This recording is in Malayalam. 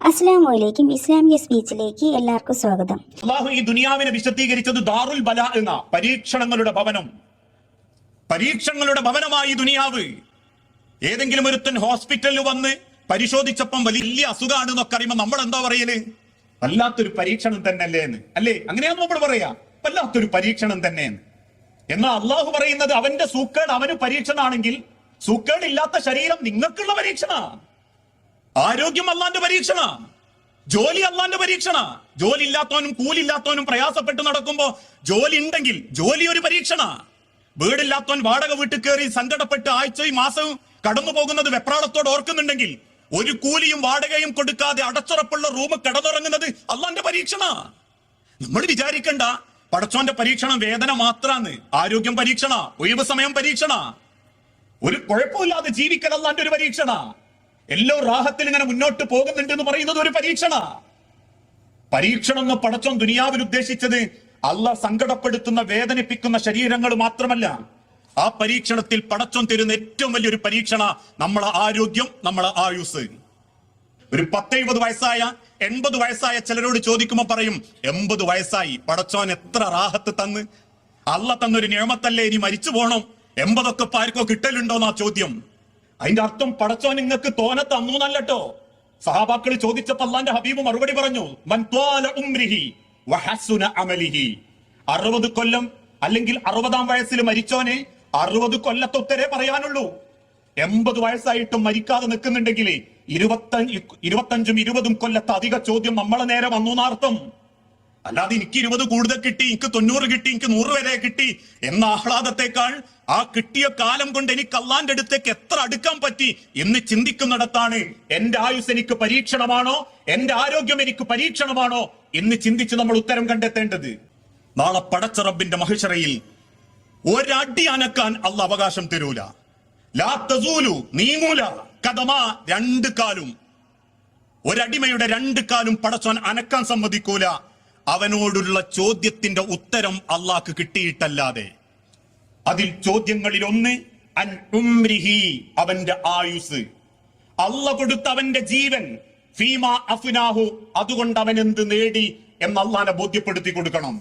അസ്സലാമു ഇസ്ലാമിക സ്പീച്ചിലേക്ക് എല്ലാവർക്കും സ്വാഗതം. അല്ലാഹു ഈ ദുനിയാവിനെ വിശദീകരിച്ചത് ദാറുൽ ബലാ എന്ന പരീക്ഷണങ്ങളുടെ ഭവനം. പരീക്ഷണങ്ങളുടെ ഭവനമായി ദുനിയാവ്. ഏതെങ്കിലും ഒരുത്തൻ ഹോസ്പിറ്റലിൽ വന്ന് പരിശോധിച്ചപ്പം വലിയ അസുഖമാണ് എന്നൊക്കെ അറിയുമ്പോൾ നമ്മൾ എന്താ പറയല്? വല്ലാത്തൊരു പരീക്ഷണം തന്നെയല്ലേ എന്ന്, അല്ലേ? അങ്ങനെയാന്ന് നമ്മൾ പറയാ, വല്ലാത്തൊരു പരീക്ഷണം തന്നെയെന്ന്. എന്നാൽ അള്ളാഹു പറയുന്നത് അവന്റെ സൂക്കേട് അവന് പരീക്ഷണാണെങ്കിൽ സൂക്കേടില്ലാത്ത ശരീരം നിങ്ങൾക്കുള്ള പരീക്ഷണ. ആരോഗ്യം അള്ളാന്റെ പരീക്ഷണ, ജോലി അള്ളാന്റെ പരീക്ഷണ. ജോലി ഇല്ലാത്തവനും കൂലില്ലാത്തവനും പ്രയാസപ്പെട്ട് നടക്കുമ്പോ ജോലി ഉണ്ടെങ്കിൽ ജോലി ഒരു പരീക്ഷണ. വീടില്ലാത്തവൻ വാടക വീട്ടിൽ കയറി സങ്കടപ്പെട്ട് ആഴ്ചയും മാസവും കടന്നു പോകുന്നത് വെപ്രാളത്തോട് ഓർക്കുന്നുണ്ടെങ്കിൽ ഒരു കൂലിയും വാടകയും കൊടുക്കാതെ അടച്ചുറപ്പുള്ള റൂം കിടന്നുറങ്ങുന്നത് അള്ളാന്റെ പരീക്ഷണ. നമ്മൾ വിചാരിക്കണ്ട പടച്ചോന്റെ പരീക്ഷണം വേദന മാത്രാന്ന്. ആരോഗ്യം പരീക്ഷണ, ഒഴിവ് സമയം പരീക്ഷണ, ഒരു കുഴപ്പമില്ലാതെ ജീവിക്കൽ അള്ളാന്റെ ഒരു പരീക്ഷണ. എല്ലോ റാഹത്തിൽ ഇങ്ങനെ മുന്നോട്ട് പോകുന്നുണ്ട് എന്ന് പറയുന്നത് ഒരു പരീക്ഷണ. പരീക്ഷണം എന്ന് പടച്ചോൻ ദുനിയാവിൽ ഉദ്ദേശിച്ചത് അള്ളാഹ് സങ്കടപ്പെടുത്തുന്ന വേദനിപ്പിക്കുന്ന ശരീരങ്ങൾ മാത്രമല്ല. ആ പരീക്ഷണത്തിൽ പടച്ചോൻ തരുന്ന ഏറ്റവും വലിയൊരു പരീക്ഷണ നമ്മളെ ആരോഗ്യം, നമ്മളെ ആയുസ്. ഒരു 10-70 വയസ്സായ 80 വയസ്സായ ചിലരോട് ചോദിക്കുമ്പോ പറയും 80 വയസ്സായി, പടച്ചോൻ എത്ര റാഹത്ത് തന്ന്. അള്ളാഹ് തന്നൊരു നിയമത്തല്ലേ, ഇനി മരിച്ചു പോണം. 80 ആർക്കോ കിട്ടലുണ്ടോന്നാ ചോദ്യം. അതിന്റെ അർത്ഥം പടച്ചോൻ നിങ്ങൾക്ക് തോനെ തന്നു എന്നല്ലോ. സഹാബാക്കൾ ചോദിച്ചപ്പോ അള്ളാന്റെ ഹബീബ് മറുപടി പറഞ്ഞു, മൻ ത്വാല ഉംരിഹി വഹസുന അമലിഹി. 60 കൊല്ലം അല്ലെങ്കിൽ 60-ാം വയസ്സിൽ മരിച്ചോനെ 60 കൊല്ലത്തെ ഉത്തരേ പറയാനുള്ളൂ. 80 വയസ്സായിട്ടും മരിക്കാതെ നിൽക്കുന്നുണ്ടെങ്കിൽ 25-20 കൊല്ലത്തെ അധിക ചോദ്യം നമ്മളെ നേരെ വന്നു എന്നർത്ഥം. അല്ലാതെ എനിക്ക് 20 കൂടുതൽ കിട്ടി, എനിക്ക് 90 കിട്ടി, എനിക്ക് 100 വരെ കിട്ടി എന്ന ആഹ്ലാദത്തെക്കാൾ ആ കിട്ടിയ കാലം കൊണ്ട് എനിക്ക് അള്ളാന്റെ അടുത്തേക്ക് എത്ര അടുക്കാൻ പറ്റി എന്ന് ചിന്തിക്കുന്നിടത്താണ് എന്റെ ആയുസ് എനിക്ക് പരീക്ഷണമാണോ, എന്റെ ആരോഗ്യം എനിക്ക് പരീക്ഷണമാണോ എന്ന് ചിന്തിച്ച് നമ്മൾ ഉത്തരം കണ്ടെത്തേണ്ടത്. നാളെ പടച്ച റബ്ബിന്റെ മഹിശറയിൽ ഒരടി അനക്കാൻ അള്ള അവകാശം തരൂല. ലാ തസൂലു, നീങ്ങൂല. കദമാ, 2 കാലും. ഒരടിമയുടെ 2 കാലും പടച്ചോൻ അനക്കാൻ സമ്മതിക്കൂല. അവനോടുള്ള ചോദ്യത്തിന്റെ ഉത്തരം അള്ളാഹ്ക്ക് കിട്ടിയിട്ടല്ലാതെ. അതിൽ ചോദ്യങ്ങളിൽ ഒന്ന് അൻ ഉംരിഹി, അവന്റെ ആയുസ്. അള്ള കൊടുത്ത അവന്റെ ജീവൻ. ഫീമാ അഫ്നാഹു, അതുകൊണ്ട് അവൻ എന്ത് നേടി എന്ന് അള്ളാഹനെ ബോധ്യപ്പെടുത്തി കൊടുക്കണം.